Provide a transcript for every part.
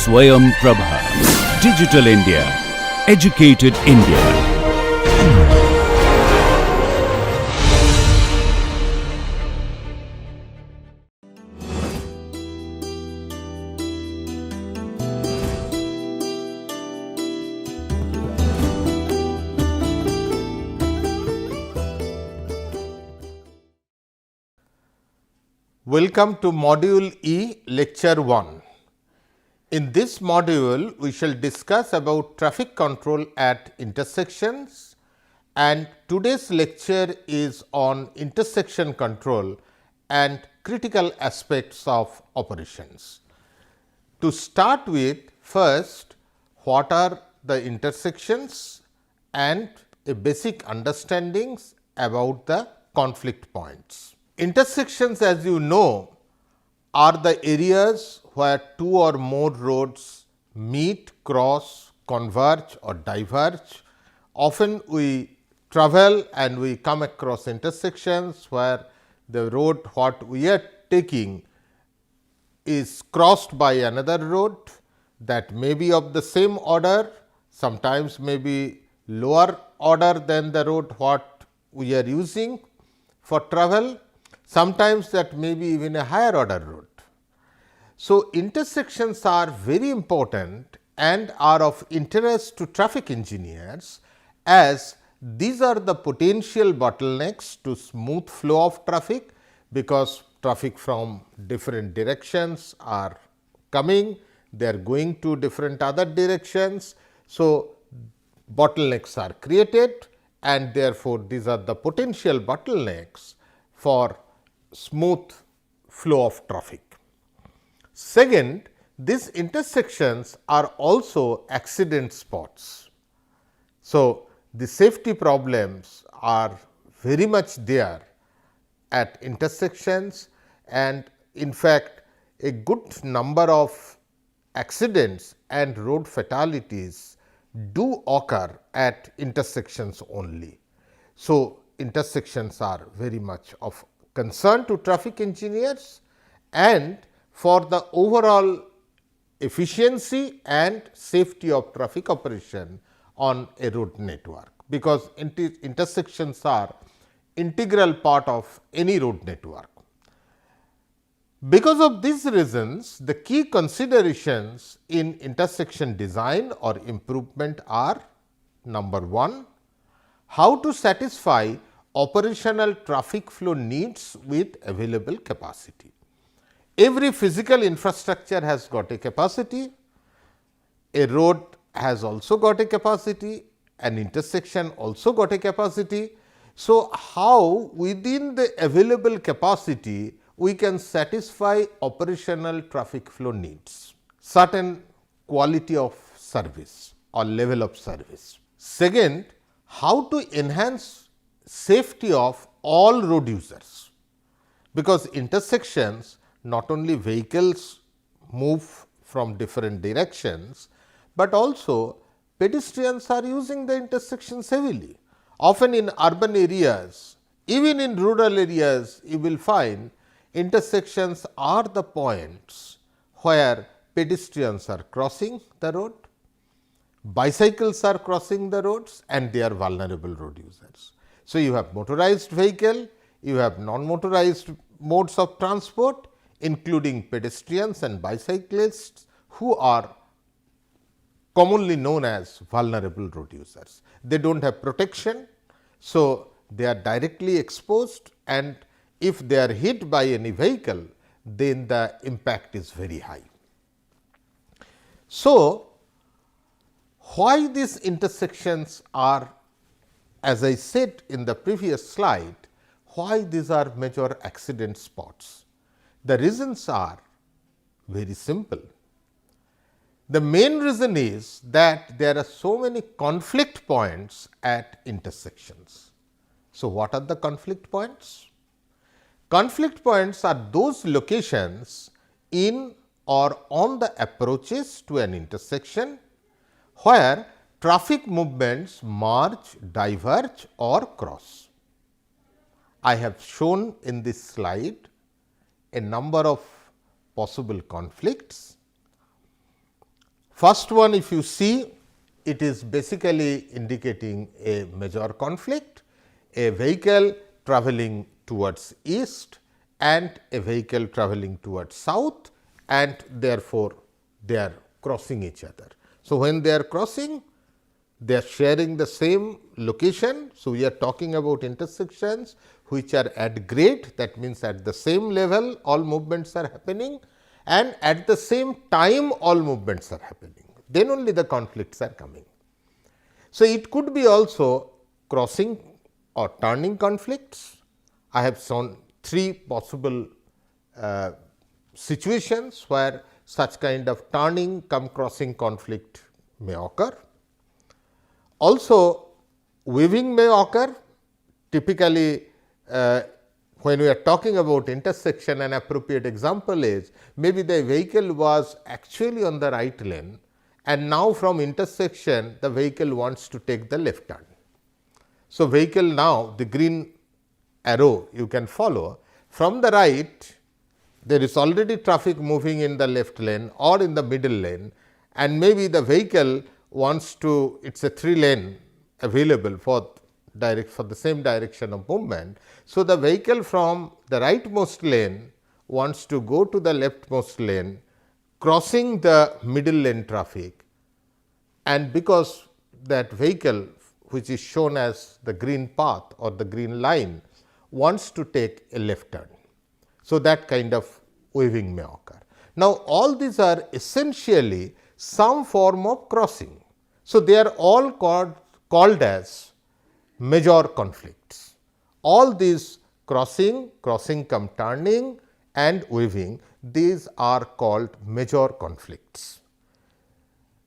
Swayam Prabha. Digital India. Educated India. Welcome to Module E, Lecture 1. In this module, we shall discuss about traffic control at intersections, and today's lecture is on intersection control and critical aspects of operations. To start with, first, what are the intersections and a basic understandings about the conflict points. Intersections, as you know, are the areas where two or more roads meet, cross, converge or diverge. Often we travel and we come across intersections where the road what we are taking is crossed by another road that may be of the same order, sometimes may be lower order than the road what we are using for travel, sometimes that may be even a higher order road. So, intersections are very important and are of interest to traffic engineers, as these are the potential bottlenecks to smooth flow of traffic, because traffic from different directions are coming, they are going to different other directions. So, bottlenecks are created and therefore, these are the potential bottlenecks for smooth flow of traffic. Second, these intersections are also accident spots. So, the safety problems are very much there at intersections, and in fact, a good number of accidents and road fatalities do occur at intersections only. So, intersections are very much of concern to traffic engineers and for the overall efficiency and safety of traffic operation on a road network, because intersections are integral part of any road network. Because of these reasons, the key considerations in intersection design or improvement are: number 1, how to satisfy operational traffic flow needs with available capacity. Every physical infrastructure has got a capacity, a road has also got a capacity, an intersection also got a capacity. So, how within the available capacity we can satisfy operational traffic flow needs, certain quality of service or level of service. Second, how to enhance safety of all road users, because intersections not only vehicles move from different directions, but also pedestrians are using the intersections heavily. Often in urban areas, even in rural areas, you will find intersections are the points where pedestrians are crossing the road, bicycles are crossing the roads, and they are vulnerable road users. So, you have motorized vehicle, you have non-motorized modes of transport, including pedestrians and bicyclists, who are commonly known as vulnerable road users. They do not have protection. So, they are directly exposed, and if they are hit by any vehicle, then the impact is very high. So, why these intersections are, as I said in the previous slide, why these are major accident spots? The reasons are very simple. The main reason is that there are so many conflict points at intersections. So, what are the conflict points? Conflict points are those locations in or on the approaches to an intersection where traffic movements merge, diverge or cross. I have shown in this slide a number of possible conflicts. First one, if you see, it is basically indicating a major conflict, a vehicle travelling towards east and a vehicle travelling towards south, and therefore, they are crossing each other. So, when they are crossing, they are sharing the same location. So, we are talking about intersections which are at grade, that means at the same level all movements are happening, and at the same time all movements are happening, then only the conflicts are coming. So, it could be also crossing or turning conflicts. I have shown three possible situations where such kind of turning cum crossing conflict may occur. Also, weaving may occur. Typically, when we are talking about intersection, an appropriate example is maybe the vehicle was actually on the right lane, and now from intersection the vehicle wants to take the left turn. So, vehicle now the green arrow you can follow from the right, there is already traffic moving in the left lane or in the middle lane, and maybe the vehicle wants to, it is a 3 lane available for the same direction of movement. So, the vehicle from the rightmost lane wants to go to the leftmost lane, crossing the middle lane traffic, and because that vehicle which is shown as the green path or the green line wants to take a left turn. So, that kind of weaving may occur. Now, all these are essentially some form of crossing. So, they are all called as major conflicts. All these crossing, crossing cum turning and weaving, these are called major conflicts.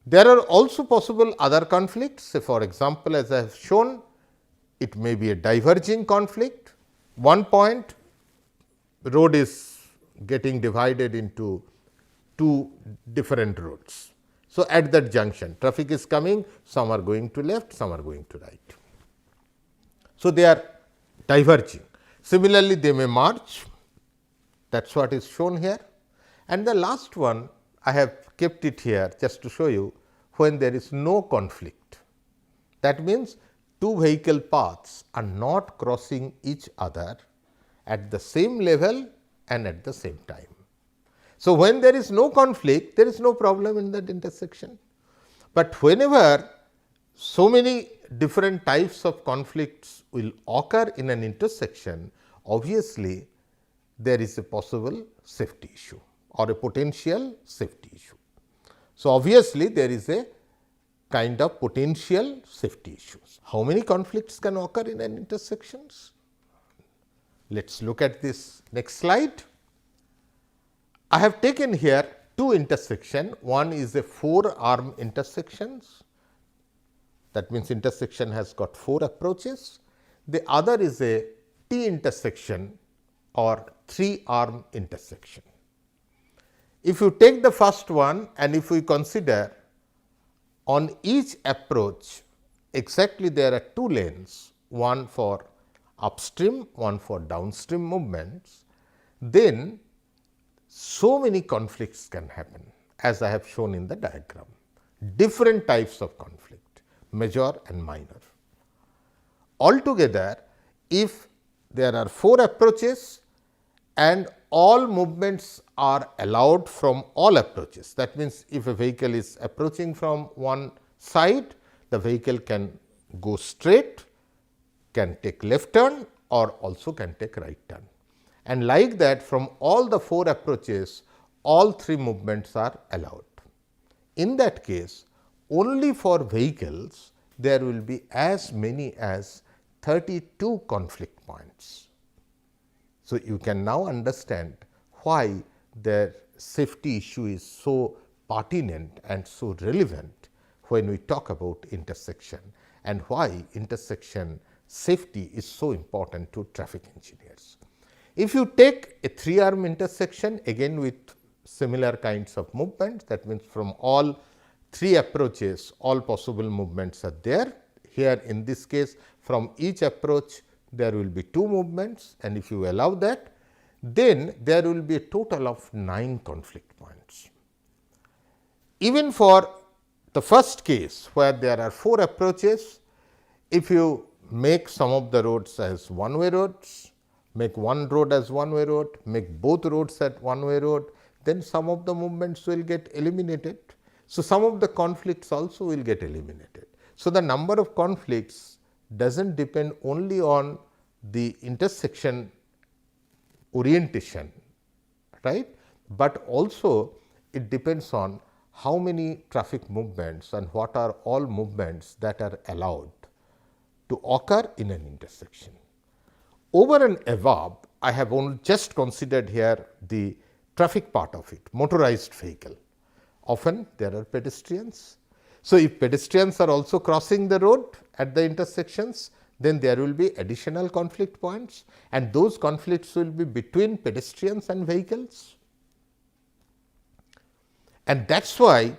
There are also possible other conflicts. Say for example, as I have shown, it may be a diverging conflict. One point, road is getting divided into two different roads. So, at that junction traffic is coming, some are going to left, some are going to right. So, they are diverging. Similarly, they may merge, that is what is shown here. And the last one, I have kept it here just to show you when there is no conflict. That means, two vehicle paths are not crossing each other at the same level and at the same time. So, when there is no conflict, there is no problem in that intersection. But whenever so many different types of conflicts will occur in an intersection, obviously, there is a possible safety issue or a potential safety issue. So, obviously, there is a kind of potential safety issues. How many conflicts can occur in an intersections? Let us look at this next slide. I have taken here two intersection. One is a 4-arm intersections. That means, intersection has got 4 approaches. The other is a T intersection or 3-arm intersection. If you take the first one and if we consider on each approach exactly there are 2 lanes, one for upstream, one for downstream movements, then so many conflicts can happen, as I have shown in the diagram. Different types of conflict, major and minor. Altogether, if there are 4 approaches and all movements are allowed from all approaches, that means, if a vehicle is approaching from one side, the vehicle can go straight, can take left turn or also can take right turn. And like that, from all the 4 approaches, all 3 movements are allowed. In that case, only for vehicles there will be as many as 32 conflict points. So, you can now understand why the safety issue is so pertinent and so relevant when we talk about intersection, and why intersection safety is so important to traffic engineers. If you take a 3-arm intersection, again with similar kinds of movements, that means, from all 3 approaches all possible movements are there. Here in this case, from each approach there will be 2 movements, and if you allow that, then there will be a total of 9 conflict points. Even for the first case where there are 4 approaches, if you make some of the roads as one-way roads, make one road as one-way road, make both roads at one-way road, then some of the movements will get eliminated. So, some of the conflicts also will get eliminated. So, the number of conflicts does not depend only on the intersection orientation, right, but also it depends on how many traffic movements and what are all movements that are allowed to occur in an intersection. Over and above, I have only just considered here the traffic part of it, motorized vehicle. Often there are pedestrians. So, if pedestrians are also crossing the road at the intersections, then there will be additional conflict points, and those conflicts will be between pedestrians and vehicles. And that is why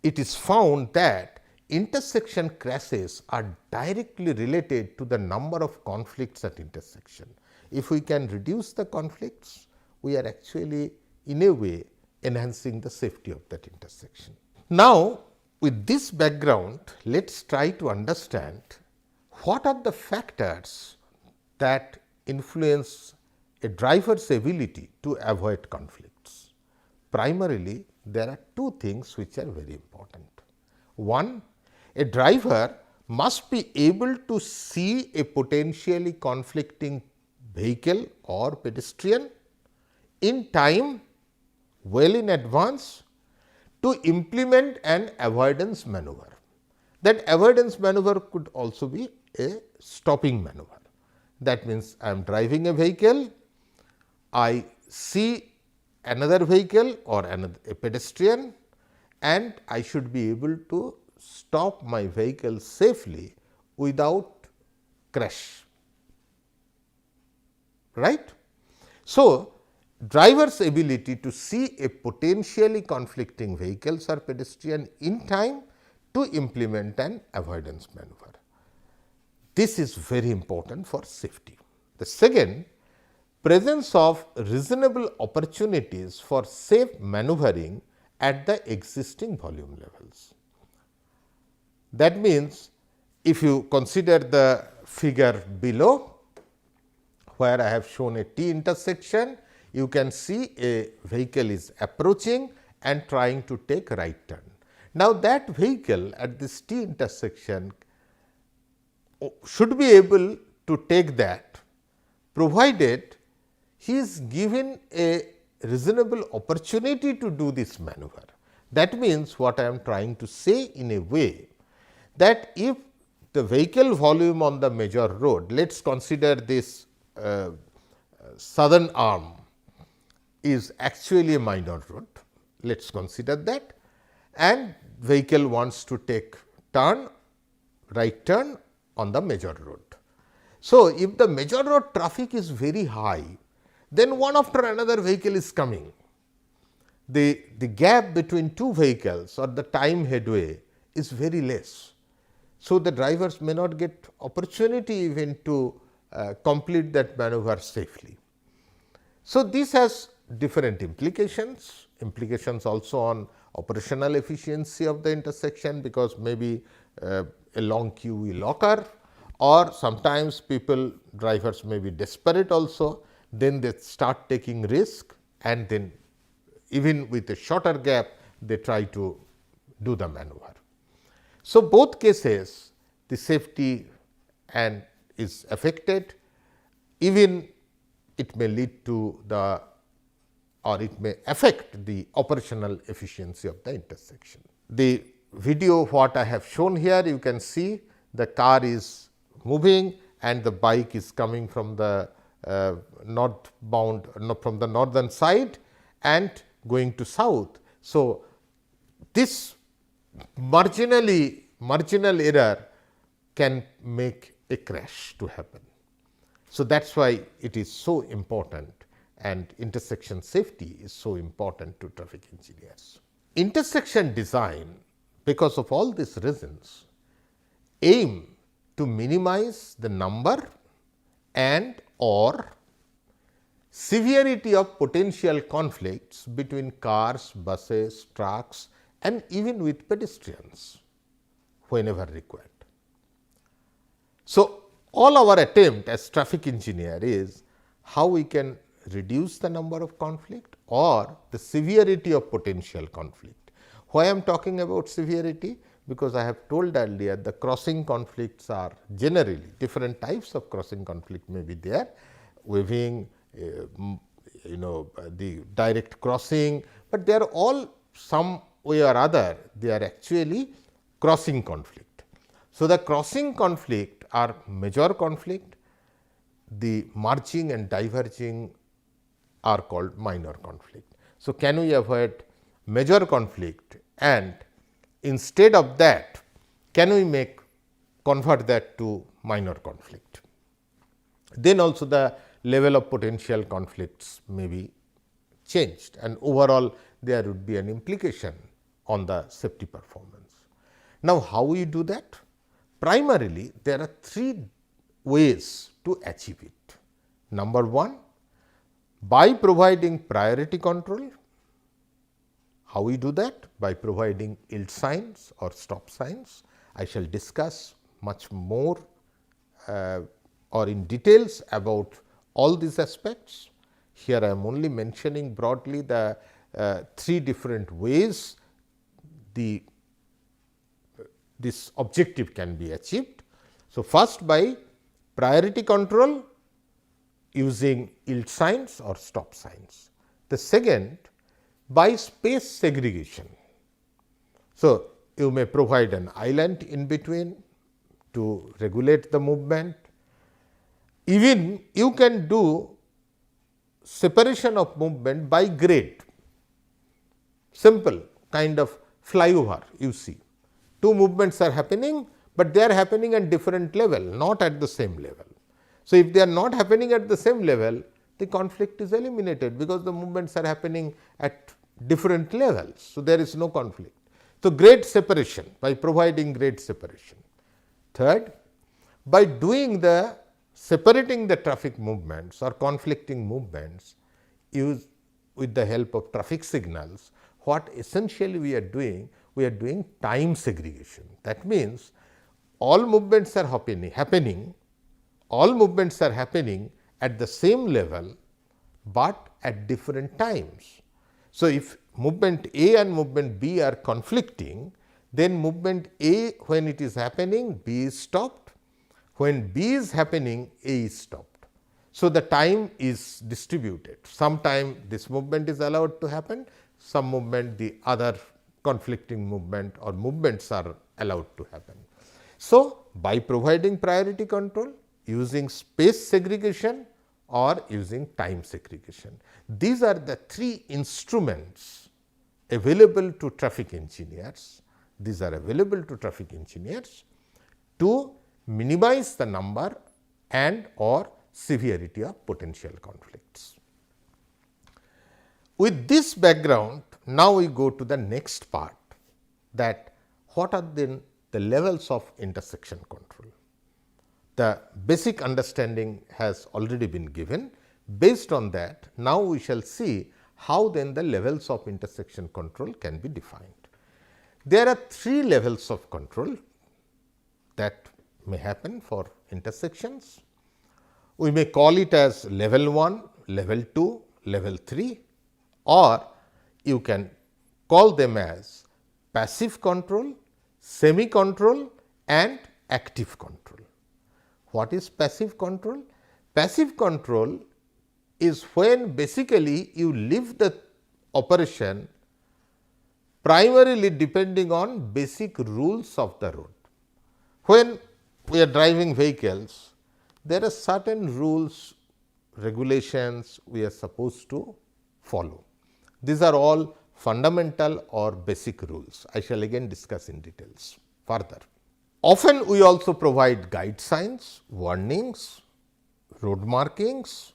it is found that intersection crashes are directly related to the number of conflicts at intersection. If we can reduce the conflicts, we are actually in a way enhancing the safety of that intersection. Now, with this background, let us try to understand what are the factors that influence a driver's ability to avoid conflicts. Primarily, there are 2 things which are very important. One, a driver must be able to see a potentially conflicting vehicle or pedestrian in time, well in advance, to implement an avoidance maneuver. That avoidance maneuver could also be a stopping maneuver. That means, I am driving a vehicle, I see another vehicle or a pedestrian, and I should be able to stop my vehicle safely without crash, right. So, driver's ability to see a potentially conflicting vehicles or pedestrian in time to implement an avoidance maneuver. This is very important for safety. The second, presence of reasonable opportunities for safe maneuvering at the existing volume levels. That means, if you consider the figure below, where I have shown a T intersection, you can see a vehicle is approaching and trying to take right turn. Now, that vehicle at this T intersection should be able to take that, provided he is given a reasonable opportunity to do this maneuver. That means, what I am trying to say in a way, that if the vehicle volume on the major road, let us consider this southern arm is actually a minor road, let us consider that, and vehicle wants to take turn, right turn on the major road. So, if the major road traffic is very high, then one after another vehicle is coming. The gap between 2 vehicles or the time headway is very less. So, the drivers may not get opportunity even to complete that maneuver safely. So, this has different implications also on operational efficiency of the intersection, because maybe a long queue will occur, or sometimes drivers may be desperate also, then they start taking risk, and then even with a shorter gap they try to do the maneuver. So, both cases the safety and is affected, even it may lead to the, or it may affect the operational efficiency of the intersection. The video what I have shown here, you can see the car is moving and the bike is coming from the northbound, from the northern side and going to south. So, this marginal error can make a crash to happen. So, that is why it is so important, and intersection safety is so important to traffic engineers. Intersection design, because of all these reasons, aim to minimize the number and or severity of potential conflicts between cars, buses, trucks and even with pedestrians whenever required. So, all our attempt as traffic engineer is how we can reduce the number of conflict or the severity of potential conflict. Why I am talking about severity? Because I have told earlier the crossing conflicts are generally different types of crossing conflict may be there, weaving, the direct crossing, but they are all some way or other they are actually crossing conflict. So, the crossing conflict are major conflict, the merging and diverging are called minor conflict. So, can we avoid major conflict, and instead of that can we convert that to minor conflict? Then also the level of potential conflicts may be changed, and overall there would be an implication on the safety performance. Now, how we do that? Primarily there are three ways to achieve it. Number one, by providing priority control. How we do that? By providing yield signs or stop signs. I shall discuss much more or in details about all these aspects. Here I am only mentioning broadly the three different ways this objective can be achieved. So, first by priority control using yield signs or stop signs. The second by space segregation. So, you may provide an island in between to regulate the movement. Even you can do separation of movement by grade, simple kind of flyover you see. Two movements are happening, but they are happening at different level, not at the same level. So, if they are not happening at the same level, the conflict is eliminated, because the movements are happening at different levels. So, there is no conflict. So, grade separation, by providing grade separation. Third, by doing separating the traffic movements or conflicting movements with the help of traffic signals, what essentially we are doing time segregation. That means all movements are happening, all movements are happening at the same level, but at different times. So, if movement A and movement B are conflicting, then movement A, when it is happening, B is stopped, when B is happening, A is stopped. So, the time is distributed. Sometime this movement is allowed to happen, some movement the other conflicting movement or movements are allowed to happen. So, by providing priority control, using space segregation or using time segregation, these are the three instruments available to traffic engineers. These are available to traffic engineers to minimize the number and or severity of potential conflicts. With this background, now we go to the next part, that what are then the levels of intersection control. The basic understanding has already been given. Based on that, now we shall see how then the levels of intersection control can be defined. There are three levels of control that may happen for intersections. We may call it as level 1, level 2, level 3, or you can call them as passive control, semi control and active control. What is passive control? Passive control is when basically you leave the operation primarily depending on basic rules of the road. When we are driving vehicles, there are certain rules, regulations we are supposed to follow. These are all fundamental or basic rules. I shall again discuss in details further. Often we also provide guide signs, warnings, road markings,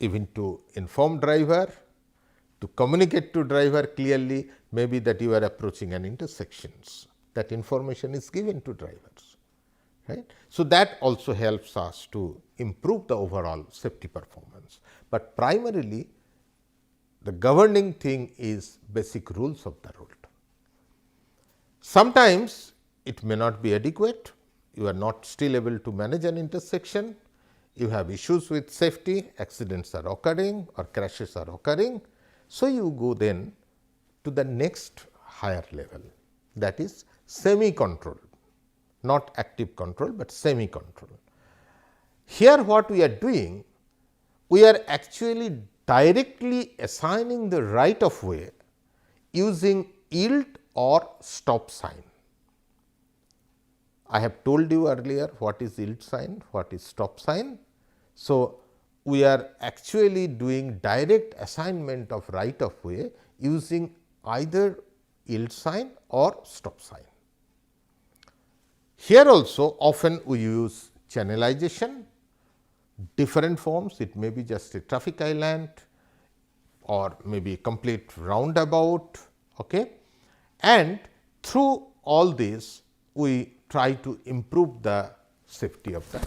even to inform driver, to communicate to driver clearly, maybe that you are approaching an intersection. That information is given to drivers. Right? So, that also helps us to improve the overall safety performance, but primarily the governing thing is basic rules of the road. Sometimes it may not be adequate, you are not still able to manage an intersection, you have issues with safety, accidents are occurring or crashes are occurring. So, you go then to the next higher level, that is semi control, not active control, but semi control. Here what we are doing, we are actually directly assigning the right of way using yield or stop sign. I have told you earlier what is yield sign, what is stop sign. So, we are actually doing direct assignment of right of way using either yield sign or stop sign. Here also often we use channelization, different forms, it may be just a traffic island or maybe complete roundabout, okay. And through all this we try to improve the safety of the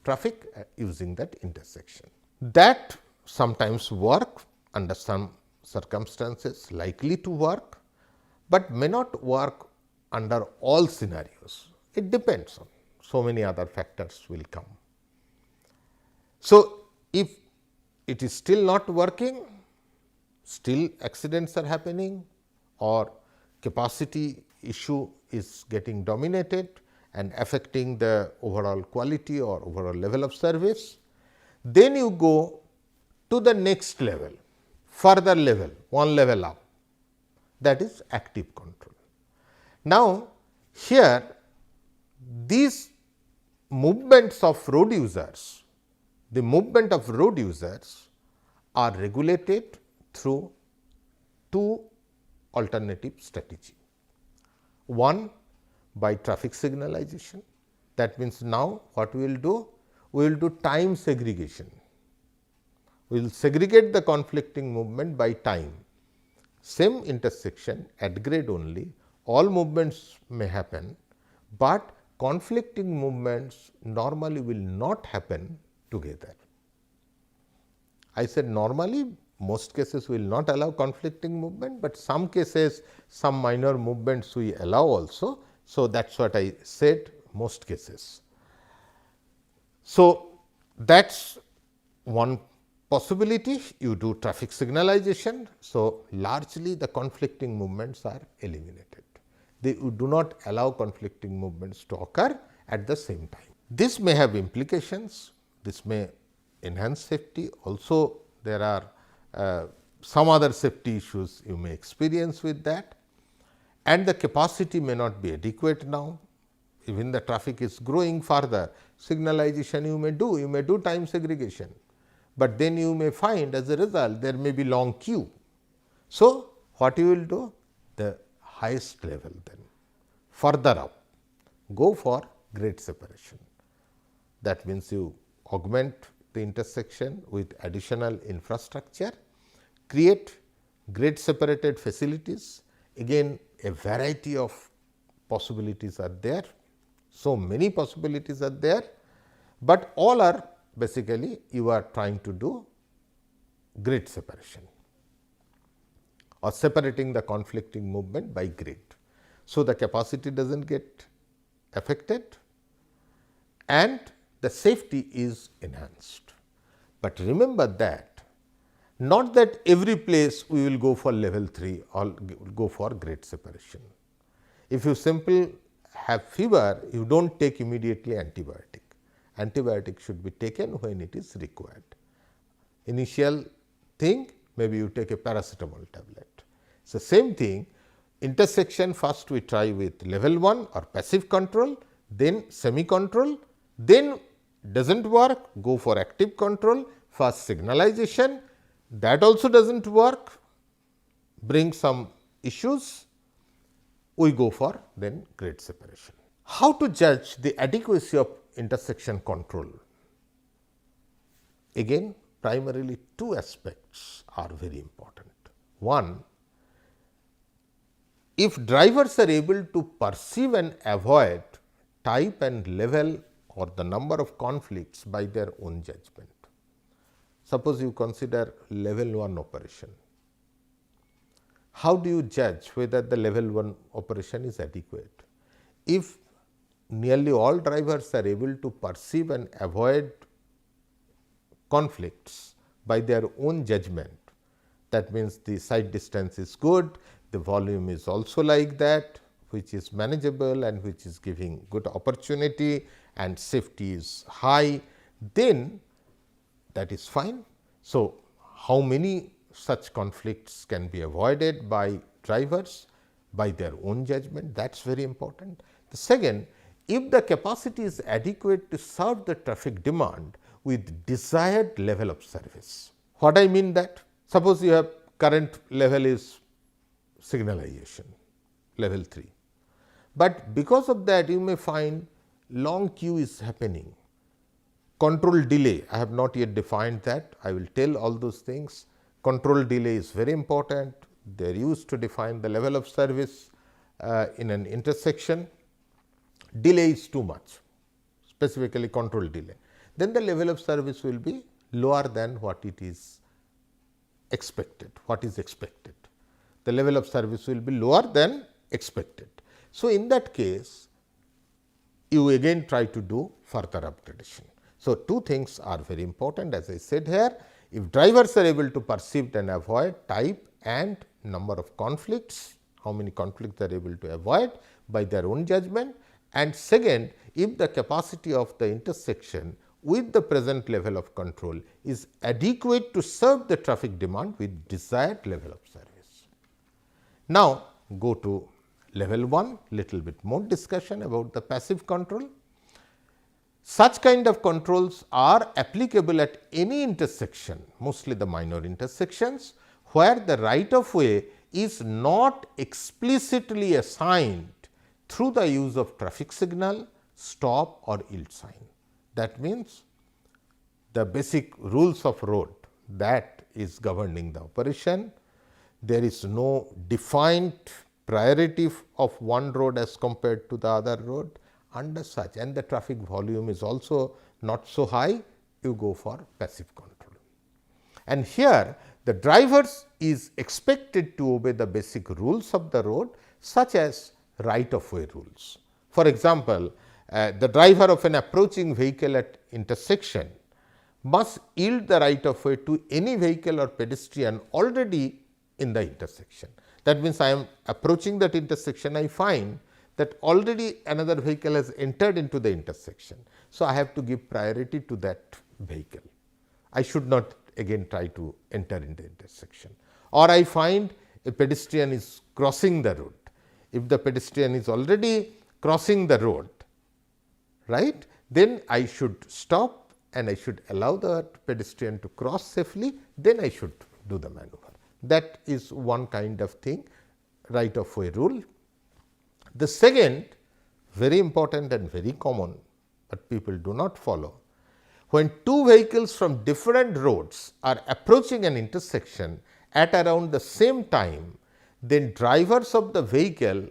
traffic using that intersection. That sometimes work under some circumstances, likely to work, but may not work under all scenarios. It depends on so many other factors will come. So, if it is still not working, still accidents are happening or capacity issue is getting dominated and affecting the overall quality or overall level of service, then you go to the next level, further level, one level up, that is active control. Now, here these movements of road users, the movement of road users are regulated through two alternative strategy. One, by traffic signalization, that means now what we will do? We will do time segregation. We will segregate the conflicting movement by time. Same intersection at grade only, all movements may happen, but conflicting movements normally will not happen together. I said normally, most cases will not allow conflicting movement, but some cases some minor movements we allow also. So, that is what I said, most cases. So, that is one possibility, you do traffic signalization. So, largely the conflicting movements are eliminated. They do not allow conflicting movements to occur at the same time. This may have implications, this may enhance safety. Also, there are some other safety issues you may experience with that, and the capacity may not be adequate now. Even the traffic is growing further, signalization you may do time segregation, but then you may find as a result there may be long queue. So, what you will do? The highest level then, further up, go for grade separation. That means, you augment the intersection with additional infrastructure, create grade separated facilities. Again, a variety of possibilities are there, so many possibilities are there, but all are basically you are trying to do grade separation or separating the conflicting movement by grade. So, the capacity does not get affected and the safety is enhanced. But remember that not that every place we will go for level 3 or go for grade separation. If you simply have fever, you do not take immediately antibiotic. Antibiotic should be taken when it is required. Initial thing, maybe you take a paracetamol tablet. So, same thing, intersection first we try with level 1 or passive control, then semi control, then does not work, go for active control, first signalization, that also does not work, bring some issues, we go for then grade separation. How to judge the adequacy of intersection control? Again, primarily two aspects are very important. One, if drivers are able to perceive and avoid type and level or the number of conflicts by their own judgment. Suppose you consider level 1 operation. How do you judge whether the level 1 operation is adequate? If nearly all drivers are able to perceive and avoid conflicts by their own judgment, that means the side distance is good, the volume is also like that, which is manageable and which is giving good opportunity and safety is high, then that is fine. So, how many such conflicts can be avoided by drivers by their own judgment, that is very important. The second, if the capacity is adequate to serve the traffic demand with desired level of service. What I mean that? Suppose you have current level is signalization, level 3, but because of that you may find long queue is happening. Control delay, I have not yet defined that, I will tell all those things. Control delay is very important, they are used to define the level of service in an intersection. Delay is too much, specifically control delay, then the level of service will be lower than what it is expected, what is expected. The level of service will be lower than expected. So, in that case, you again try to do further upgradation. So, two things are very important as I said here. If drivers are able to perceive and avoid type and number of conflicts, how many conflicts they are able to avoid by their own judgment, and second, if the capacity of the intersection with the present level of control is adequate to serve the traffic demand with desired level of service. Now, go to level 1, little bit more discussion about the passive control. Such kind of controls are applicable at any intersection, mostly the minor intersections, where the right of way is not explicitly assigned through the use of traffic signal, stop or yield sign. That means, the basic rules of road that is governing the operation. There is no defined priority of one road as compared to the other road under such, and the traffic volume is also not so high, you go for passive control. And here the drivers is expected to obey the basic rules of the road, such as right of way rules. For example, the driver of an approaching vehicle at intersection must yield the right of way to any vehicle or pedestrian already in the intersection. That means, I am approaching that intersection, I find that already another vehicle has entered into the intersection. So, I have to give priority to that vehicle. I should not again try to enter into the intersection, or I find a pedestrian is crossing the road. If the pedestrian is already crossing the road, right, then I should stop and I should allow the pedestrian to cross safely, then I should do the maneuver. That is one kind of thing, right of way rule. The second, very important and very common, but people do not follow. When two vehicles from different roads are approaching an intersection at around the same time, then drivers of the vehicle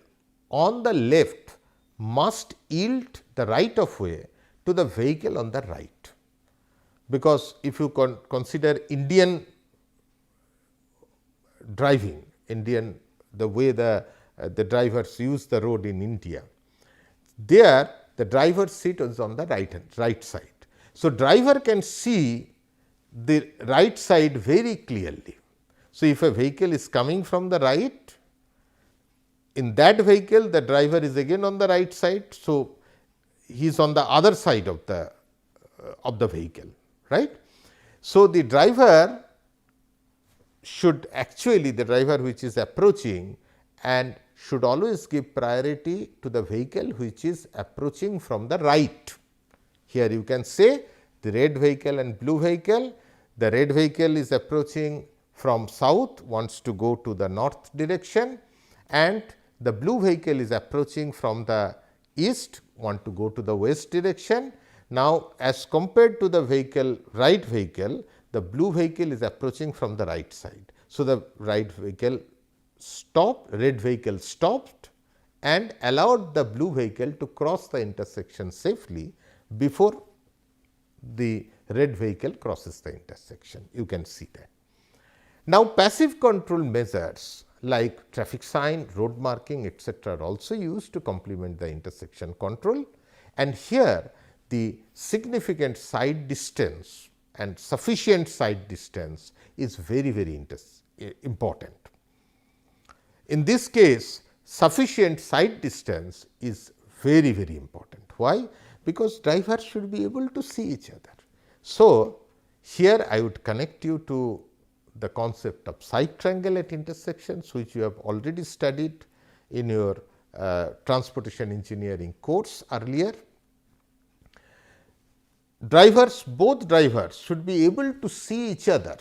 on the left must yield the right of way to the vehicle on the right. Because if you consider Indian driving, the way the drivers use the road in India, there the driver's seat is on the right side. So, driver can see the right side very clearly. So, if a vehicle is coming from the right, in that vehicle the driver is again on the right side. So, he is on the other side of the vehicle, right. So, the driver should actually, the driver which is approaching and should always give priority to the vehicle which is approaching from the right. Here you can say the red vehicle and blue vehicle, the red vehicle is approaching from south, wants to go to the north direction, and the blue vehicle is approaching from the east, want to go to the west direction. Now, as compared to the right vehicle, the blue vehicle is approaching from the right side. So, the right vehicle stopped, red vehicle stopped and allowed the blue vehicle to cross the intersection safely before the red vehicle crosses the intersection. You can see that. Now, passive control measures like traffic sign, road marking, etc., are also used to complement the intersection control, and here the significant side distance and sufficient side distance is very, very important. In this case, sufficient side distance is very, very important. Why? Because drivers should be able to see each other. So, here I would connect you to the concept of side triangle at intersections, which you have already studied in your transportation engineering course earlier. Both drivers should be able to see each other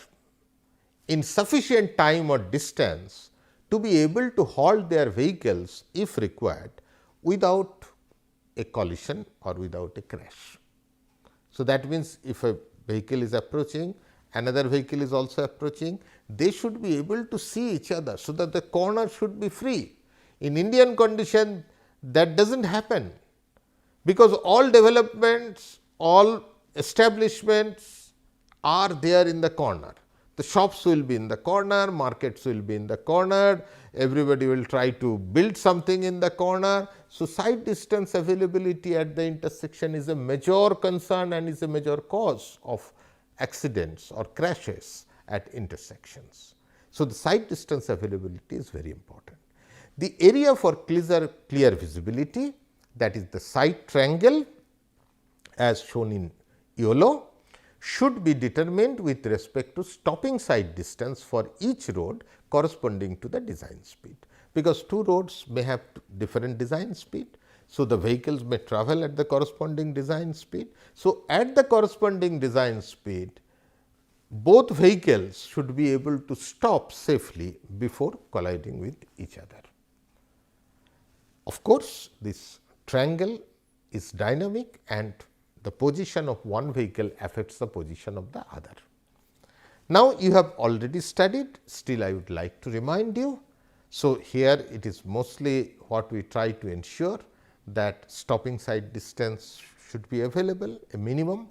in sufficient time or distance to be able to halt their vehicles if required without a collision or without a crash. So, that means, if a vehicle is approaching, another vehicle is also approaching, they should be able to see each other, so that the corner should be free. In Indian condition, that does not happen, because all developments, all establishments are there in the corner. The shops will be in the corner, markets will be in the corner, everybody will try to build something in the corner. So, side distance availability at the intersection is a major concern and is a major cause of accidents or crashes at intersections. So, the side distance availability is very important. The area for clear visibility, that is the side triangle as shown in yellow, should be determined with respect to stopping side distance for each road corresponding to the design speed, because two roads may have different design speed. So, the vehicles may travel at the corresponding design speed. So, at the corresponding design speed, both vehicles should be able to stop safely before colliding with each other. Of course, this triangle is dynamic and the position of one vehicle affects the position of the other. Now, you have already studied, still I would like to remind you. So, here it is mostly what we try to ensure, that stopping side distance should be available, a minimum,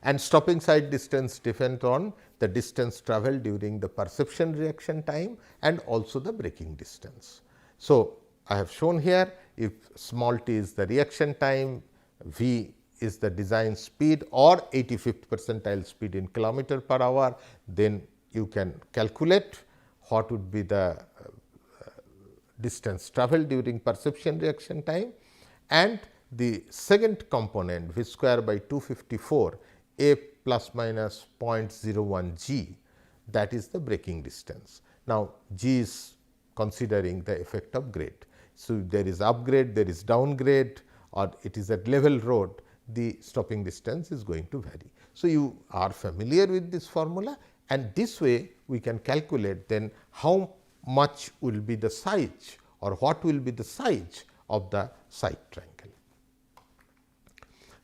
and stopping side distance depends on the distance travelled during the perception reaction time and also the braking distance. So, I have shown here, if small t is the reaction time, v is the design speed or 85th percentile speed in kilometer per hour, then you can calculate what would be the distance travelled during perception reaction time, and the second component v square by 254 a plus minus 0.01 g, that is the braking distance. Now, g is considering the effect of grade. So, if there is upgrade, there is downgrade, or it is at level road, the stopping distance is going to vary. So, you are familiar with this formula, and this way we can calculate then how much will be the size or what will be the size of the side triangle.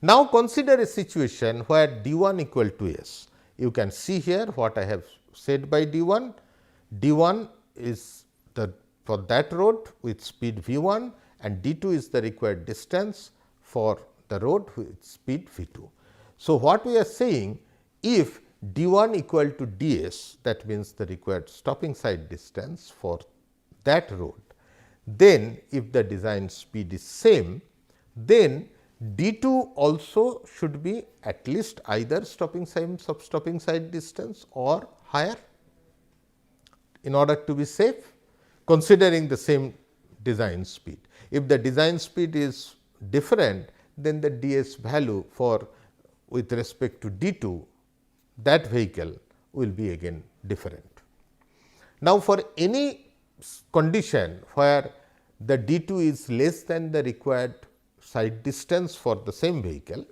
Now, consider a situation where d 1 equal to s. You can see here what I have said by d 1. d 1 is the for that road with speed v 1 and d 2 is the required distance for the road with speed v 2. So, what we are saying, if d 1 equal to d s, that means the required stopping side distance for that road, then if the design speed is same, then d 2 also should be at least either stopping side distance or higher in order to be safe, considering the same design speed. If the design speed is different, then the d s value for with respect to d 2, that vehicle will be again different. Now, for any condition where the d 2 is less than the required side distance for the same vehicle,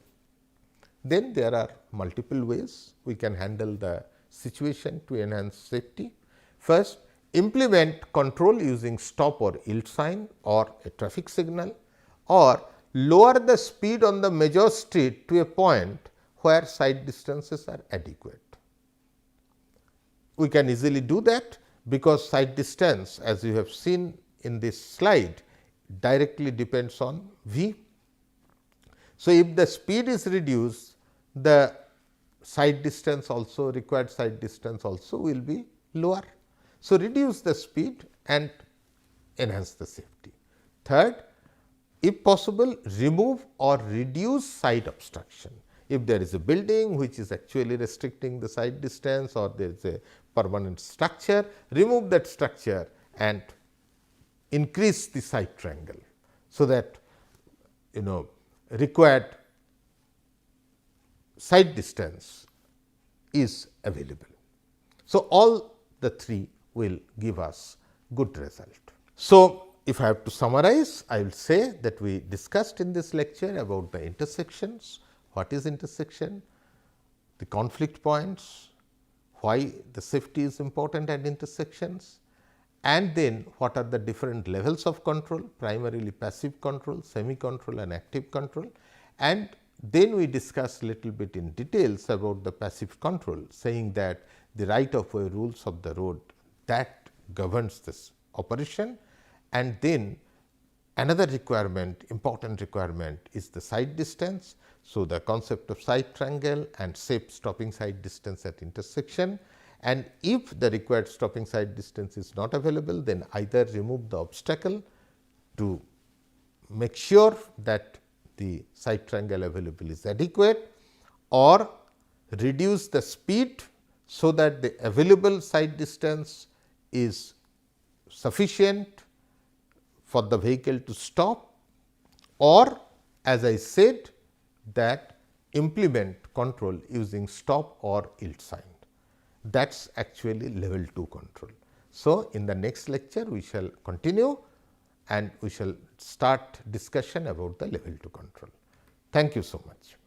then there are multiple ways we can handle the situation to enhance safety. First, implement control using stop or yield sign or a traffic signal, or lower the speed on the major street to a point where side distances are adequate. We can easily do that, because side distance, as you have seen in this slide, directly depends on v. So, if the speed is reduced, the side distance also, required side distance also will be lower. So, reduce the speed and enhance the safety. Third, if possible, remove or reduce side obstruction. If there is a building which is actually restricting the side distance, or there is a permanent structure, remove that structure and increase the side triangle, so that required side distance is available. So, all the three will give us good result. So, if I have to summarize, I will say that we discussed in this lecture about the intersections, what is intersection, the conflict points, why the safety is important at intersections, and then what are the different levels of control, primarily passive control, semi control and active control, and then we discuss little bit in details about the passive control, saying that the right of way rules of the road that governs this operation. And then another requirement, important requirement, is the side distance. So, the concept of side triangle and safe stopping side distance at intersection, and if the required stopping side distance is not available, then either remove the obstacle to make sure that the side triangle available is adequate, or reduce the speed so that the available side distance is sufficient for the vehicle to stop, or as I said, that implement control using stop or yield sign. That is actually level 2 control. So, in the next lecture we shall continue and we shall start discussion about the level 2 control. Thank you so much.